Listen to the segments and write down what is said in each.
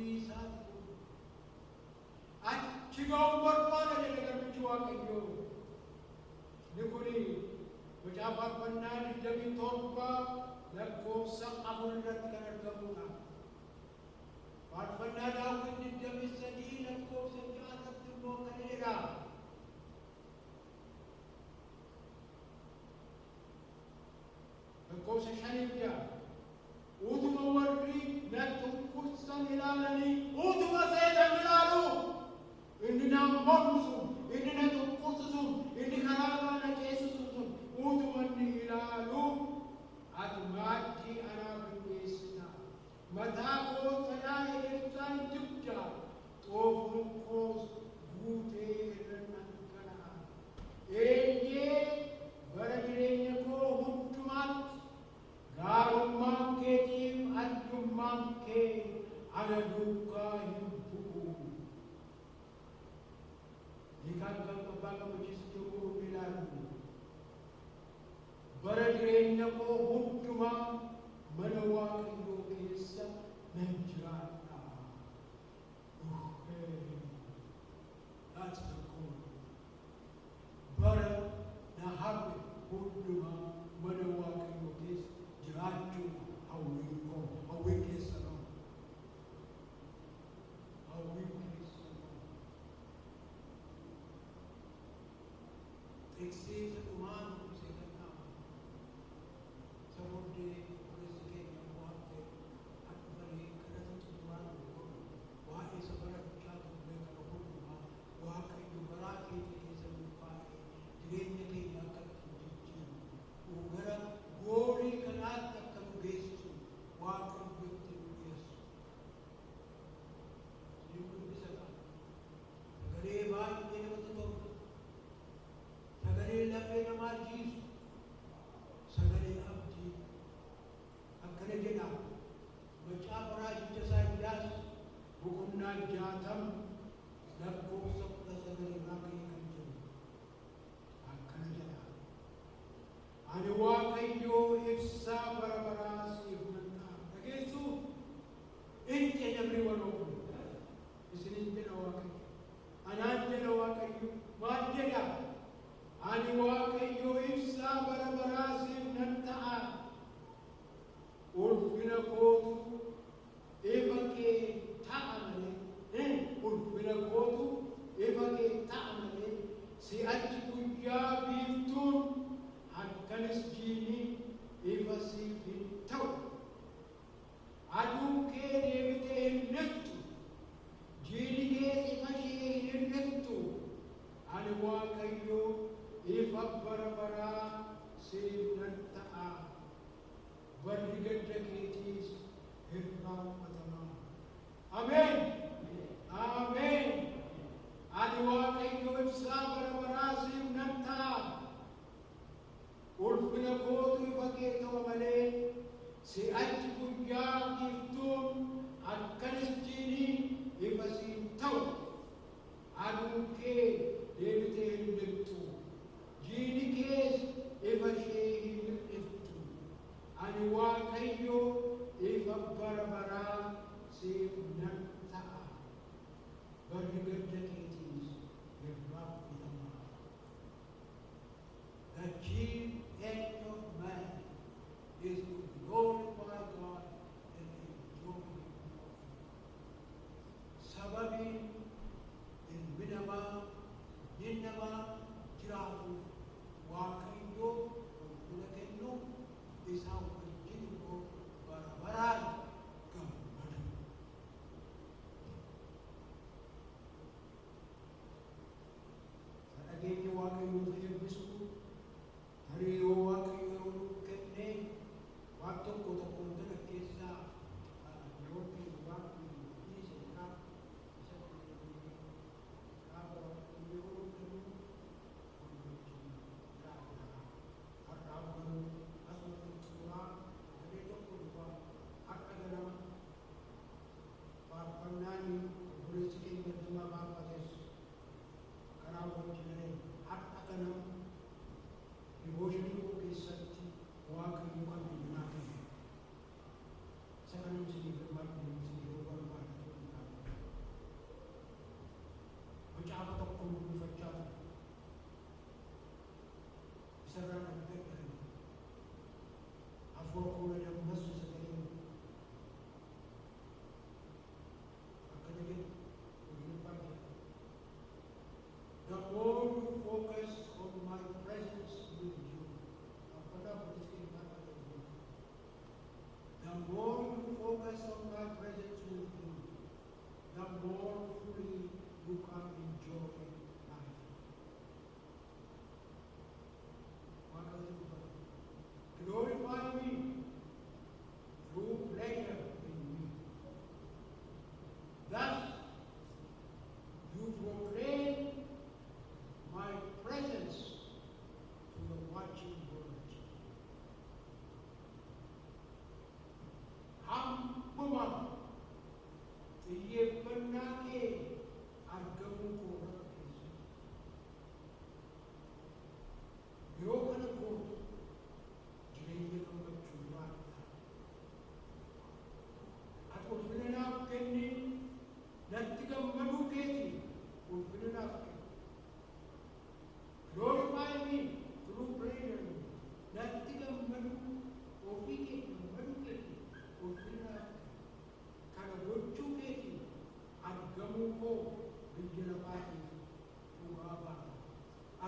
Ufisaatu achi ga'uu barbaada jedhe garbichi Waaqayyoo. Nikuni macaafa faarfannaa 27 lakkoofsa 4 irratti kan argamudha. Faarfannaa Daawit 23 lakkoofsa 6 irratti immoo kana jedha. Lakkoofsa 5 utuma warri natti kursan ilaalanii utuma seetan ilaalu inni na mormusu inni na tukkursu inni karaa na ceesisu sun utuma inni ilaalu ati maaddii anaaf dhiyeessita. Mataa koo sanaa eegsaan dibda xoofuun koos guutee irra dhangala'a. Eenyee bara jireenya koo hundumaatti gaarummaan keetiif arjummaan kee ana duukaa hin bu'u. Hiikaan kan abbaa kabachiisuu jiru ilaalu. Bara jireenya koo hundumaa mana Waaqayyoo keessa nan jiraadha. That's the goal. Bara na hafe hundumaa mana Waaqayyoo keessa jiraachuu hawwii keessa qabu. Hawwii keessa qabu. Eegsiisa dhumaan dhumsee kan qabu. Sababii ogeessi keenya waante akka malee kadhata xumuraa godhu waa'ee sabara bichaa turre kana hundumaa Waaqayyo garaa keenya keessa nuufaa'ee jireenya keenya akka ittiin jijjiiru gara goorii kanaatti akka nu geessisu Waaqayyotti nu geessu. Siin dubbisa qaba. Sagalee baay'ee namatti tolu. Sagalee lafee namaa jiisu. Sagalee abdii. Akkana jedha macaafa raajicha Isaayyaas boqonnaa 60 lakkoofsa 19 irraa ka'ee kan jiru. Akkana jedha. Ani Waaqayyoo ibsaa bara baraa siif nan ta'a. Dhageessu inni namni waloo kun isinin jedha Waaqayyo. Anaan jedha Waaqayyo maal jedha? Ani Waaqayyoo ibsaa bara baraa siif nan ta'a. Ulfina kootu ifa kee ta'a malee. Ulfina kootu ifa kee ta'a malee. Si'achi guyyaa biiftuun akkanis jiini ifa siif hin ta'u. Aduun kee deebitee hin lixxu. Jiini kee ifa ishee hin lixxu. Ani Waaqayyoo ifa bara baraa siif nan ta'a. Barri gadda keetiis hin raawwatama. Ameen. Ameen. Ani Waaqayyoo ibsaa bara baraa siif nan ta'a. Ulfina kootu ifa kee ta'u malee si'achi guyyaa biiftuun akkanis jiini ifa siif ta'u. Aduun kee deebitee hin lixxu. Jiini kees ifa ishee hin lixxu. Ani Waaqayyoo ifa bara baraa siif nan ta'a. Barri gadda keetiis hin raawwatama. The chief end of man is to glorify God and enjoy Him. Sababiin ilmi namaa jiraatu Waaqayyoo ulfina kennu isaa wajjin immoo bara baraan gammadu. Dhageenya Waaqayyoo eebbisu hariiroo Waaqayyoo nuuf kennee waan tokko hundana keessaa yookiin waan dhiiseedhaaf isa gaafa Waaqayyoo kennu wajjin jiraata. Har'aaf garuu asuma suuraa galee tokko dhufaa akka ganama faarfannaan obboleessi keenya dhimma faarfates karaa wajjin har'a ganama devotionii keessatti Waaqayyo kan naa kennu. Isa kanan isinii barbaadu isinii yoo barbaadu proclaim my presence to the watching world. Hampuma xiyyeeffannaa kee argamuu koorra keessa. Yeroo kana gootu jireenya gammachuu baadha. Ati ulfina naaf kenniin natti gammaduu keetii ulfina naaf kenni. Glorify me through prayer. Natti gammaduu ofii kee gammaduu keetii ulfina naaf kenni. Kana gochuu keetii argamuu koo biyya lafaatiif dhugaa baata.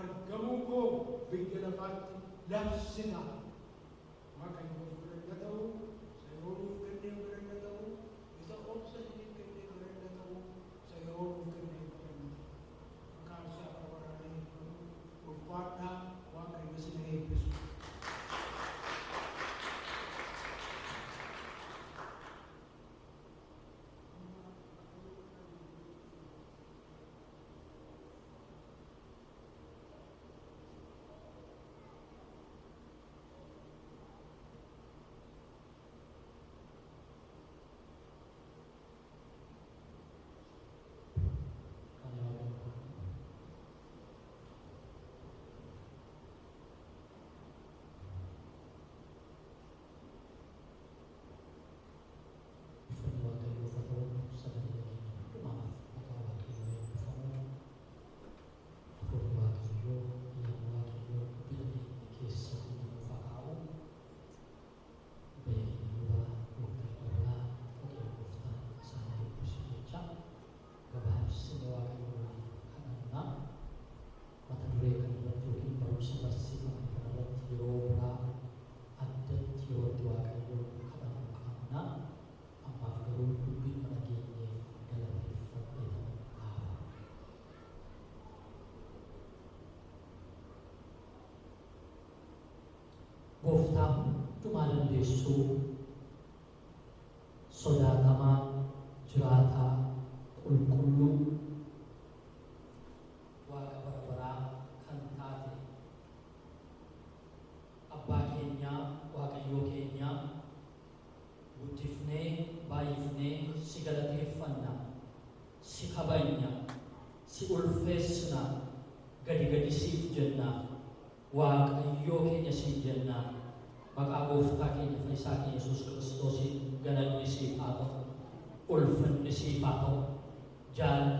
Argamuu koo biyya lafaatti labsina. Waaqayyo fudhanna ta'uu, isa yeroo nuuf kennee fudhanna ta'uu, isa obsa nuuf kennee fudhanna ta'uu, isa yeroo nuuf kennee fudhanna ta'uu. Maqaan isaa akka waraana eebbifamu ulfaadhaa Waaqayyo isin eebbisu. Gooftaan hundumaa dandeessuu sodaatamaa jiraataa qulqulluu Waaqa bara baraa kan taate abbaa keenyaa Waaqayyoo keenyaa guddifnee baay'ifnee si galateeffanna, si kabajna, si ulfeessina, gadi gadi siif jenna. Waaqayyoo keenya siif jenna. Maqaa gooftaa keenya fayyisaa keenya Yesuus Kiristoosiin galanni siif haa ta'u, ulfinni siif haa ta'u, jaalala